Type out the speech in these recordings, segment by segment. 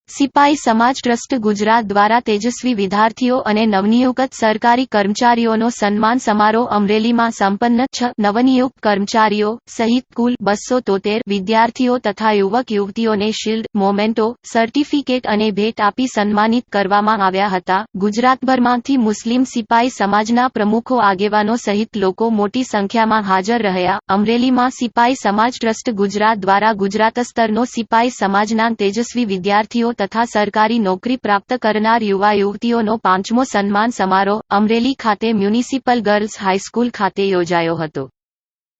સિપાઈ સમાજ ટ્રસ્ટ ગુજરાત દ્વારા તેજસ્વી વિદ્યાર્થીઓ અને નવનિયુક્ત સરકારી કર્મચારીઓનો સન્માન સમારોહ અમરેલીમાં સંપન્ન 6 નવનિયુક્ત કર્મચારીઓ સહિત કુલ 273 વિદ્યાર્થીઓ તથા યુવક યુવતીઓને શિલ્ડ, મોમેન્ટો, સર્ટિફિકેટ અને ભેટ આપી સન્માનિત કરવામાં આવ્યા હતા. ગુજરાતભરમાંથી મુસ્લિમ સિપાઈ સમાજના પ્રમુખો, આગેવાનો સહિત લોકો મોટી સંખ્યામાં હાજર રહ્યા. અમરેલીમાં સિપાઈ સમાજ ટ્રસ્ટ ગુજરાત દ્વારા ગુજરાત સ્તરનો સિપાઈ સમાજના તેજસ્વી વિદ્યાર્થીઓ તથા સરકારી નોકરી પ્રાપ્ત કરનાર યુવા યુવતીઓનો 5મો સન્માન સમારોહ અમરેલી ખાતે મ્યુનિસિપલ ગર્લ્સ હાઈસ્કૂલ ખાતે યોજાયો હતો.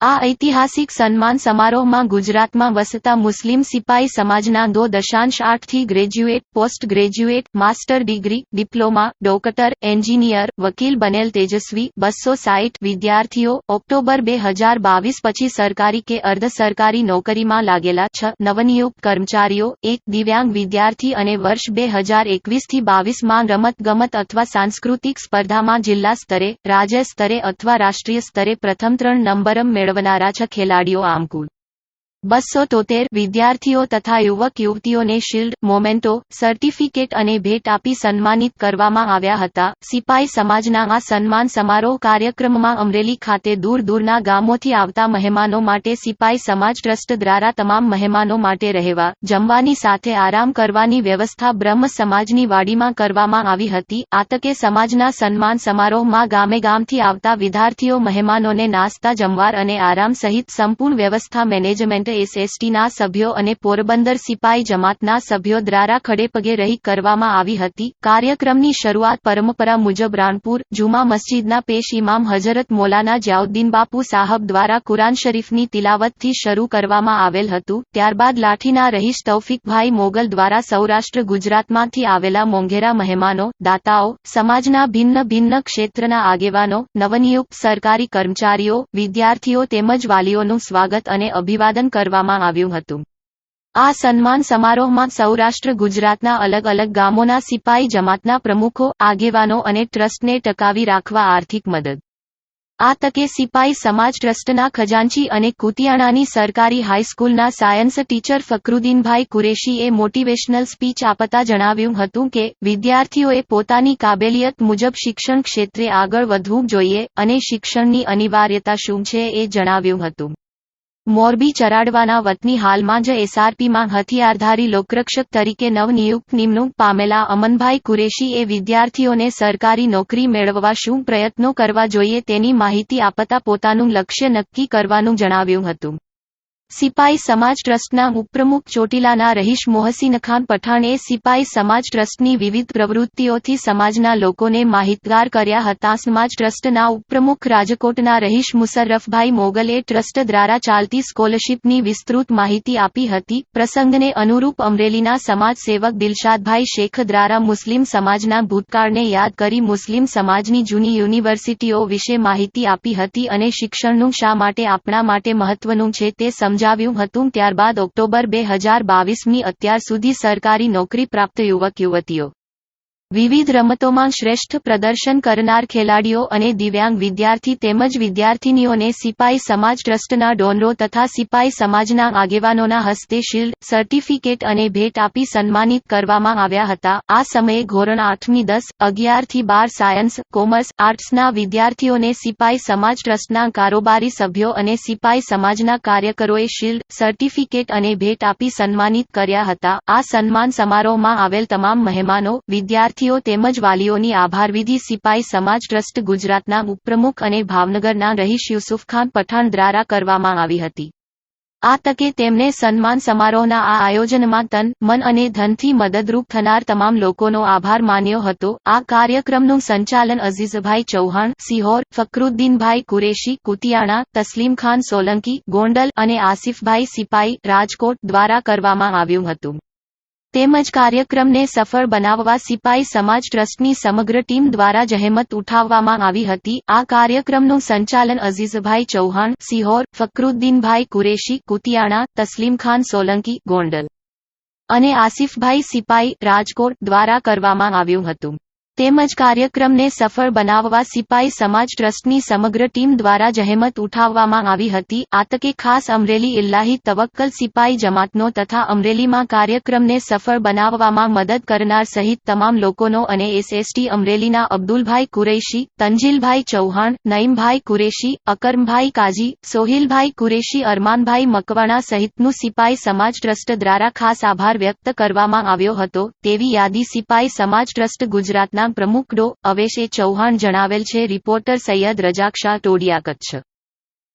આ ઐતિહાસિક સન્માન સમારોહમાં ગુજરાતમાં વસતા મુસ્લિમ સિપાઈ સમાજના 2.8 થી graduate, post graduate, master degree, diploma, doctor, engineer, વકીલ બનેલ તેજસ્વી 260 વિદ્યાર્થીઓ ઓક્ટોબર 2022 પછી સરકારી કે અર્ધ સરકારી નોકરીમાં લાગેલા 6 નવનિયુક્ત કર્મચારીઓ, 1 દિવ્યાંગ વિદ્યાર્થી અને વર્ષ 2021 થી 22માં રમત-ગમત અથવા સાંસ્કૃતિક સ્પર્ધામાં જિલ્લા સ્તરે, રાજ્ય સ્તરે અથવા રાષ્ટ્રીય સ્તરે પ્રથમ 3 નંબર મેળવનારા 6 ખેલાડીઓ. આમ કુલ 273 વિદ્યાર્થીઓ તથા યુવક યુવતીઓને શિલ્ડ, મોમેન્ટો, સર્ટિફિકેટ અને ભેટ આપી સન્માનિત કરવામાં આવ્યા હતા. સિપાઈ સમાજના આ સન્માન સમારોહ કાર્યક્રમમાં અમરેલી ખાતે દૂર દૂરના ગામોથી આવતા મહેમાનો માટે સિપાઈ સમાજ ટ્રસ્ટ દ્વારા તમામ મહેમાનો માટે રહેવા, જમવાની સાથે આરામ કરવાની વ્યવસ્થા બ્રહ્મ સમાજની વાડીમાં કરવામાં આવી હતી. આ તકે સમાજના સન્માન સમારોહમાં ગામે ગામથી આવતા વિદ્યાર્થીઓ મહેમાનોને નાસ્તા, જમવાર અને આરામ સહિત સંપૂર્ણ વ્યવસ્થા મેનેજમેન્ટ એસએસટીના સભ્યો અને પોરબંદર સિપાઈ જમાતના સભ્યો દ્વારા ખડેપગે રહી કરવામાં આવી હતી. કાર્યક્રમની શરૂઆત પરંપરા મુજબ રાણપુર જુમા મસ્જિદના પેશ ઇમામ હજરત મૌલાના જયાઉદ્દીન બાપુ સાહબ દ્વારા કુરાન શરીફની તિલાવતથી શરૂ કરવામાં આવેલ હતું. ત્યારબાદ લાઠીના રહીશ તૌફીકભાઈ મોગલ દ્વારા સૌરાષ્ટ્ર ગુજરાતમાંથી આવેલા મોંઘેરા મહેમાનો, દાતાઓ, સમાજના ભિન્ન ભિન્ન ક્ષેત્રના આગેવાનો, નવનિયુક્ત સરકારી કર્મચારીઓ, વિદ્યાર્થીઓ તેમજ વાલીઓનું સ્વાગત અને અભિવાદન કરવામાં આવ્યું હતું. આ સન્માન સમારોહમાં સૌરાષ્ટ્ર ગુજરાતના અલગ અલગ ગામોના સિપાઈ જમાતના પ્રમુખો, આગેવાનો અને ટ્રસ્ટને ટકાવી રાખવા આર્થિક મદદ. આ તકે સિપાઈ સમાજ ટ્રસ્ટના ખજાનચી અને કુતિયાણાની સરકારી હાઈસ્કૂલના સાયન્સ ટીચર ફકરુદ્દીનભાઈ કુરેશીએ મોટિવેશનલ સ્પીચ આપતા જણાવ્યું હતું કે વિદ્યાર્થીઓએ પોતાની કાબેલિયત મુજબ શિક્ષણ ક્ષેત્રે આગળ વધવું જોઈએ અને શિક્ષણની અનિવાર્યતા શું છે એ જણાવ્યું હતું. મોરબી ચરાડવાના વતની હાલમાં જ એસઆરપીમાં હથિયારધારી લોકરક્ષક તરીકે નવનિયુક્ત નિમણૂક પામેલા અમનભાઈ કુરેશીએ વિદ્યાર્થીઓને સરકારી નોકરી મેળવવા શું પ્રયત્નો કરવા જોઈએ તેની માહિતી આપતા પોતાનું લક્ષ્ય નક્કી કરવાનું જણાવ્યું હતું. સિપાઈ સમાજ ટ્રસ્ટના ઉપપ્રમુખ ચોટીલાના રહીશ મોહસીનખાન પઠાણે સિપાઈ સમાજ ટ્રસ્ટની વિવિધ પ્રવૃત્તિઓથી સમાજના લોકોને માહિતગાર કર્યા હતા. સમાજ ટ્રસ્ટના ઉપપ્રમુખ રાજકોટના રહીશ મુશર્રફભાઈ મોગલે ટ્રસ્ટ દ્વારા ચાલતી સ્કોલરશીપની વિસ્તૃત માહિતી આપી હતી. પ્રસંગને અનુરૂપ અમરેલીના સમાજ સેવક દિલશાદભાઈ શેખ દ્વારા મુસ્લિમ સમાજના ભૂતકાળને યાદ કરી મુસ્લિમ સમાજની જૂની યુનિવર્સિટીઓ વિશે માહિતી આપી હતી અને શિક્ષણનું શા માટે આપણા માટે મહત્વનું છે તે સમજાવ્યું હતું. ત્યારબાદ ઓક્ટોબર 2022ની અત્યાર સુધી સરકારી નોકરી પ્રાપ્ત યુવક યુવતીઓ, વિવિધ રમતોમાં શ્રેષ્ઠ પ્રદર્શન કરનાર ખેલાડીઓ અને દિવ્યાંગ વિદ્યાર્થી તેમજ વિદ્યાર્થિનીઓને સિપાઈ સમાજ ટ્રસ્ટના ડોનરો તથા સિપાઈ સમાજના આગેવાનોના હસ્તે શિલ્ડ, સર્ટિફિકેટ અને ભેટ આપી સન્માનિત કરવામાં આવ્યા હતા. આ સમયે ધોરણ 8મી 10, 11 થી 12 સાયન્સ, કોમર્સ, આર્ટ્સના વિદ્યાર્થીઓને સિપાઈ સમાજ ટ્રસ્ટના કારોબારી સભ્યો અને સિપાઈ સમાજના કાર્યકરોએ શિલ્ડ, સર્ટિફિકેટ અને ભેટ આપી સન્માનિત કર્યા હતા. આ સન્માન સમારોહમાં આવેલ તમામ મહેમાનો, વિદ્યાર્થીઓ તેમજ વાલીઓની આભારવિધિ સિપાઈ સમાજ ટ્રસ્ટ ગુજરાતના ઉપપ્રમુખ અને ભાવનગરના રહીશ યુસુફખાન પઠાણ દ્વારા કરવામાં આવી હતી. આ તકે તેમને સન્માન સમારોહના આ આયોજનમાં તન, મન અને ધનથી મદદરૂપ થનાર તમામ લોકોનો આભાર માન્યો હતો. આ કાર્યક્રમનું સંચાલન અઝીઝભાઈ ચૌહાણ, સિહોર, ફકરુદ્દીનભાઈ કુરેશી, કુતિયાણા, તસ્લીમખાન સોલંકી, ગોંડલ અને આસિફભાઈ સિપાઈ, રાજકોટ દ્વારા કરવામાં આવ્યું હતું. તેમજ કાર્યક્રમને સફળ બનાવવા સિપાઈ સમાજ ટ્રસ્ટની સમગ્ર ટીમ દ્વારા જહેમત ઉઠાવવામાં આવી હતી. આ કાર્યક્રમનું સંચાલન અઝીઝભાઈ ચૌહાણ, સિહોર, ફકરુદ્દીનભાઈ કુરેશી, કુતિયાણા, તસ્લીમખાન સોલંકી, ગોંડલ અને આસિફભાઈ સિપાઈ, રાજકોટ દ્વારા કરવામાં આવ્યું હતું. તેમજ કાર્યક્રમને સફળ બનાવવા સિપાઈ સમાજ ટ્રસ્ટની સમગ્ર ટીમ દ્વારા જહેમત ઉઠાવવામાં આવી હતી। આ તકે ખાસ અમરેલી ઇલ્લાહી તવક્કલ સિપાઈ જમાતનો તથા અમરેલીમાં કાર્યક્રમને સફળ બનાવવામાં મદદ કરનાર સહિત તમામ લોકોનો અને એસએસટી અમરેલીના અબ્દુલભાઈ કુરૈશી, તંજીલભાઈ ચૌહાણ, નઈમભાઈ કુરેશી, અકરમભાઈ કાજી, સોહિલભાઈ કુરેશી, અરમાનભાઈ મકવાણા સહિતનું સિપાઈ સમાજ ટ્રસ્ટ દ્વારા ખાસ આભાર વ્યક્ત કરવામાં આવ્યો હતો તેવી યાદી સિપાઈ સમાજ ટ્રસ્ટ ગુજરાતના પ્રમુખ ડો. અવેશ ચૌહાણ જણાવેલ છે। રિપોર્ટર સૈયદ રજાક શાહ, ટોડિયા, કચ્છ।